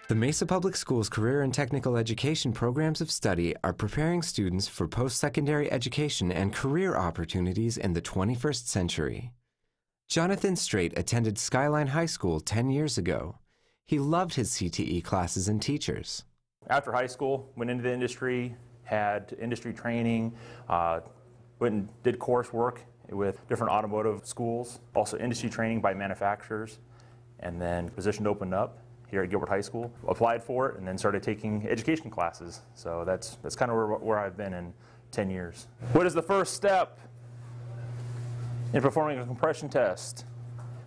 The Mesa Public Schools Career and Technical Education programs of study are preparing students for post-secondary education and career opportunities in the 21st century. Jonathan Strait attended Skyline High School 10 years ago. He loved his CTE classes and teachers. After high school, went into the industry, had industry training, went and did coursework with different automotive schools, also industry training by manufacturers, and then position opened up here at Gilbert High School. Applied for it and then started taking education classes. So that's kind of where I've been in 10 years. What is the first step in performing a compression test?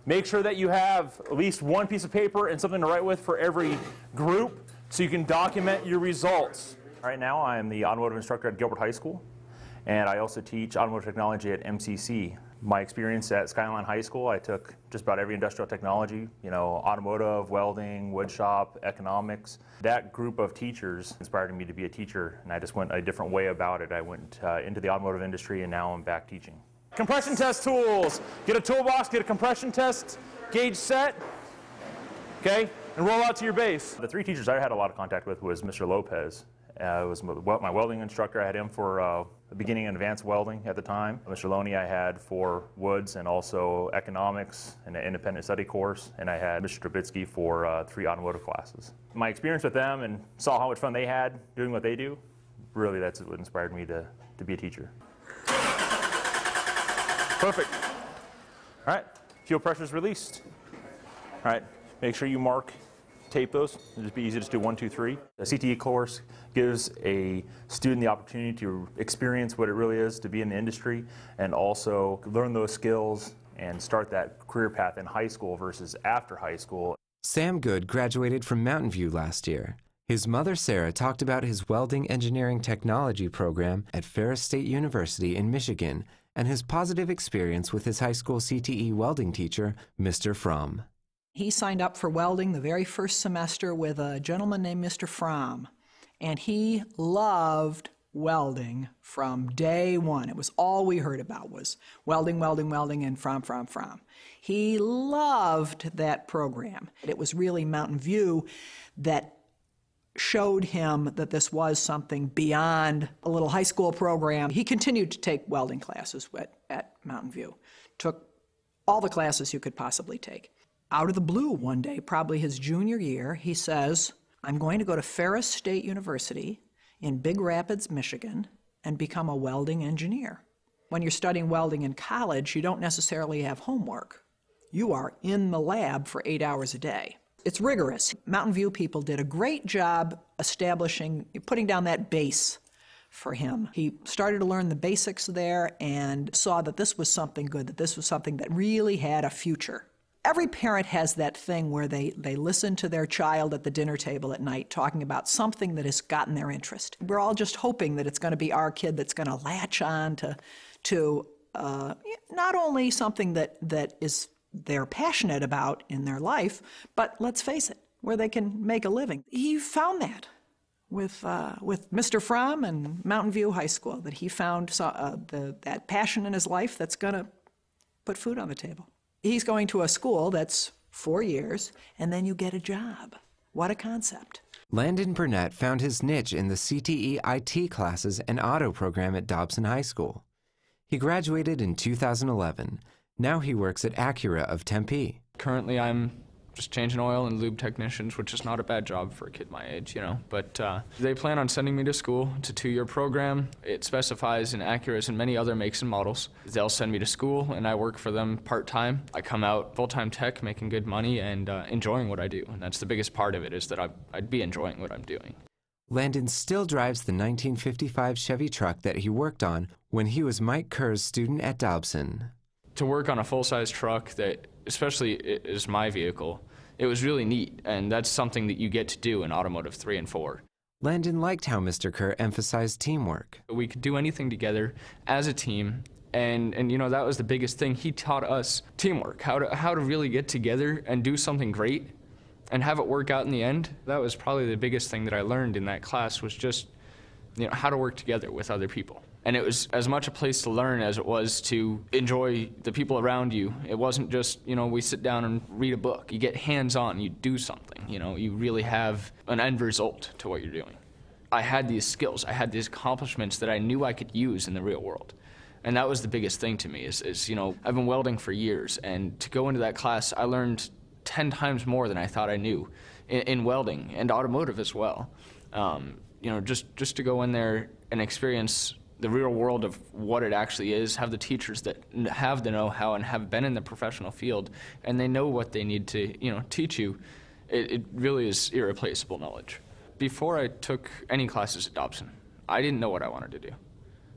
Make sure that you have at least one piece of paper and something to write with for every group so you can document your results. Right now I am the automotive instructor at Gilbert High School, and I also teach Automotive Technology at MCC. My experience at Skyline High School, I took just about every industrial technology, automotive, welding, wood shop, economics. That group of teachers inspired me to be a teacher, and I just went a different way about it. I went into the automotive industry, and now I'm back teaching. Compression test tools. Get a toolbox, get a compression test gauge set, okay, and roll out to your base. The three teachers I had a lot of contact with was Mr. Lopez. Was my welding instructor. I had him for beginning and advanced welding at the time. Mr. Loney I had for woods and also economics and an independent study course. And I had Mr. Trubitsky for 3 automotive classes. My experience with them and saw how much fun they had doing what they do, really that's what inspired me to be a teacher. Perfect. All right, fuel pressure is released. All right, make sure you tape those. It'll just be easy to just do 1, 2, 3. The CTE course gives a student the opportunity to experience what it really is to be in the industry and also learn those skills and start that career path in high school versus after high school. Sam Goode graduated from Mountain View last year. His mother, Sarah, talked about his welding engineering technology program at Ferris State University in Michigan and his positive experience with his high school CTE welding teacher, Mr. Fromm. He signed up for welding the very first semester with a gentleman named Mr. Fromm, and he loved welding from day one. It was all we heard about was welding, welding, welding, and Fromm. He loved that program. It was really Mountain View that showed him that this was something beyond a little high school program. He continued to take welding classes at Mountain View, took all the classes you could possibly take. Out of the blue one day, probably his junior year, he says, I'm going to go to Ferris State University in Big Rapids, Michigan, and become a welding engineer. When you're studying welding in college, you don't necessarily have homework. You are in the lab for 8 hours a day. It's rigorous. Mountain View people did a great job putting down that base for him. He started to learn the basics there and saw that this was something good, that this was something that really had a future. Every parent has that thing where they listen to their child at the dinner table at night talking about something that has gotten their interest. We're all just hoping that it's going to be our kid that's going to latch on to not only something that they're passionate about in their life, but let's face it, where they can make a living. He found that with Mr. Fromm and Mountain View High School, that he found that passion in his life that's going to put food on the table. He's going to a school that's 4 years, and then you get a job. What a concept. Landon Burnett found his niche in the CTE IT classes and auto program at Dobson High School. He graduated in 2011. Now he works at Acura of Tempe. Currently I'm just changing oil and lube technicians, which is not a bad job for a kid my age, But they plan on sending me to school. It's a 2-year program. It specifies in Acuras and many other makes and models. They'll send me to school, and I work for them part-time. I come out full-time tech, making good money, and enjoying what I do. And that's the biggest part of it, is that I'd be enjoying what I'm doing. Landon still drives the 1955 Chevy truck that he worked on when he was Mike Kerr's student at Dobson. To work on a full-size truck that, especially is my vehicle, it was really neat, and that's something that you get to do in Automotive 3 and 4. Landon liked how Mr. Kerr emphasized teamwork. We could do anything together as a team, and that was the biggest thing. He taught us teamwork, how to really get together and do something great and have it work out in the end. That was probably the biggest thing that I learned in that class, was just how to work together with other people. And it was as much a place to learn as it was to enjoy the people around you. It wasn't just, we sit down and read a book. You get hands-on, you do something, you really have an end result to what you're doing. I had these skills, I had these accomplishments that I knew I could use in the real world. And that was the biggest thing to me is I've been welding for years, and to go into that class, I learned 10 times more than I thought I knew in welding and automotive as well. Just to go in there and experience the real world of what it actually is, have the teachers that have the know-how and have been in the professional field, and they know what they need to, teach you. It really is irreplaceable knowledge. Before I took any classes at Dobson, I didn't know what I wanted to do.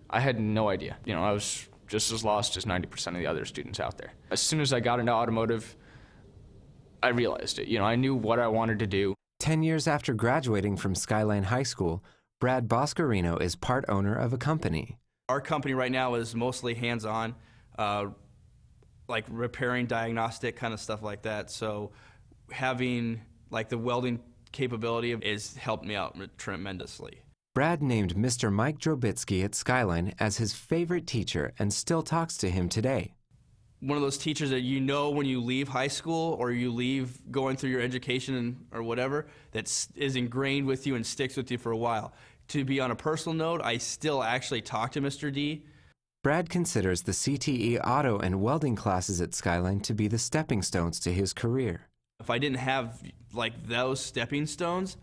I had no idea. I was just as lost as 90% of the other students out there. As soon as I got into automotive, I realized it. I knew what I wanted to do. 10 years after graduating from Skyline High School, Brad Boscarino is part owner of a company. Our company right now is mostly hands-on, like repairing, diagnostic kind of stuff like that. So having like the welding capability has helped me out tremendously. Brad named Mr. Mike Drobitsky at Skyline as his favorite teacher and still talks to him today. One of those teachers that when you leave high school or you leave going through your education or whatever, that is ingrained with you and sticks with you for a while. To be on a personal note, I still actually talk to Mr. D. Brad considers the CTE auto and welding classes at Skyline to be the stepping stones to his career. If I didn't have like those stepping stones,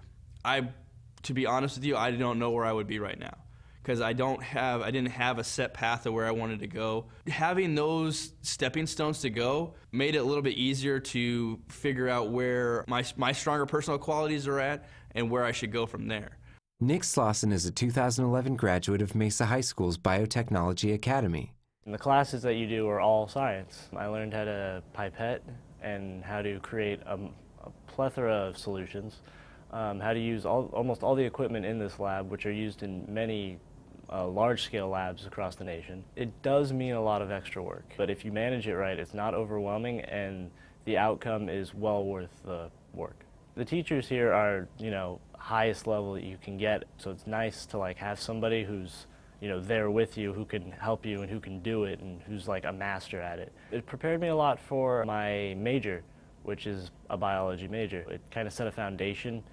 to be honest with you, I don't know where I would be right now. Because I didn't have a set path of where I wanted to go. Having those stepping stones to go made it a little bit easier to figure out where my stronger personal qualities are at and where I should go from there. Nic Slawson is a 2011 graduate of Mesa High School's Biotechnology Academy. And the classes that you do are all science. I learned how to pipette and how to create a plethora of solutions, how to use almost all the equipment in this lab, which are used in many large-scale labs across the nation. It does mean a lot of extra work, but if you manage it right, it's not overwhelming, and the outcome is well worth the work. The teachers here are, highest level that you can get, so it's nice to have somebody who's, there with you, who can help you and who can do it and who's like a master at it. It prepared me a lot for my major, which is a biology major. It kind of set a foundation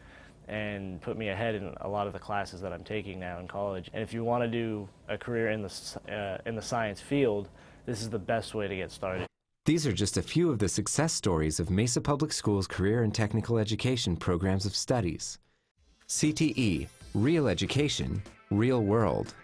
and put me ahead in a lot of the classes that I'm taking now in college. And if you want to do a career in the science field, this is the best way to get started. These are just a few of the success stories of Mesa Public Schools' career and technical education programs of studies. CTE, Real Education, Real World.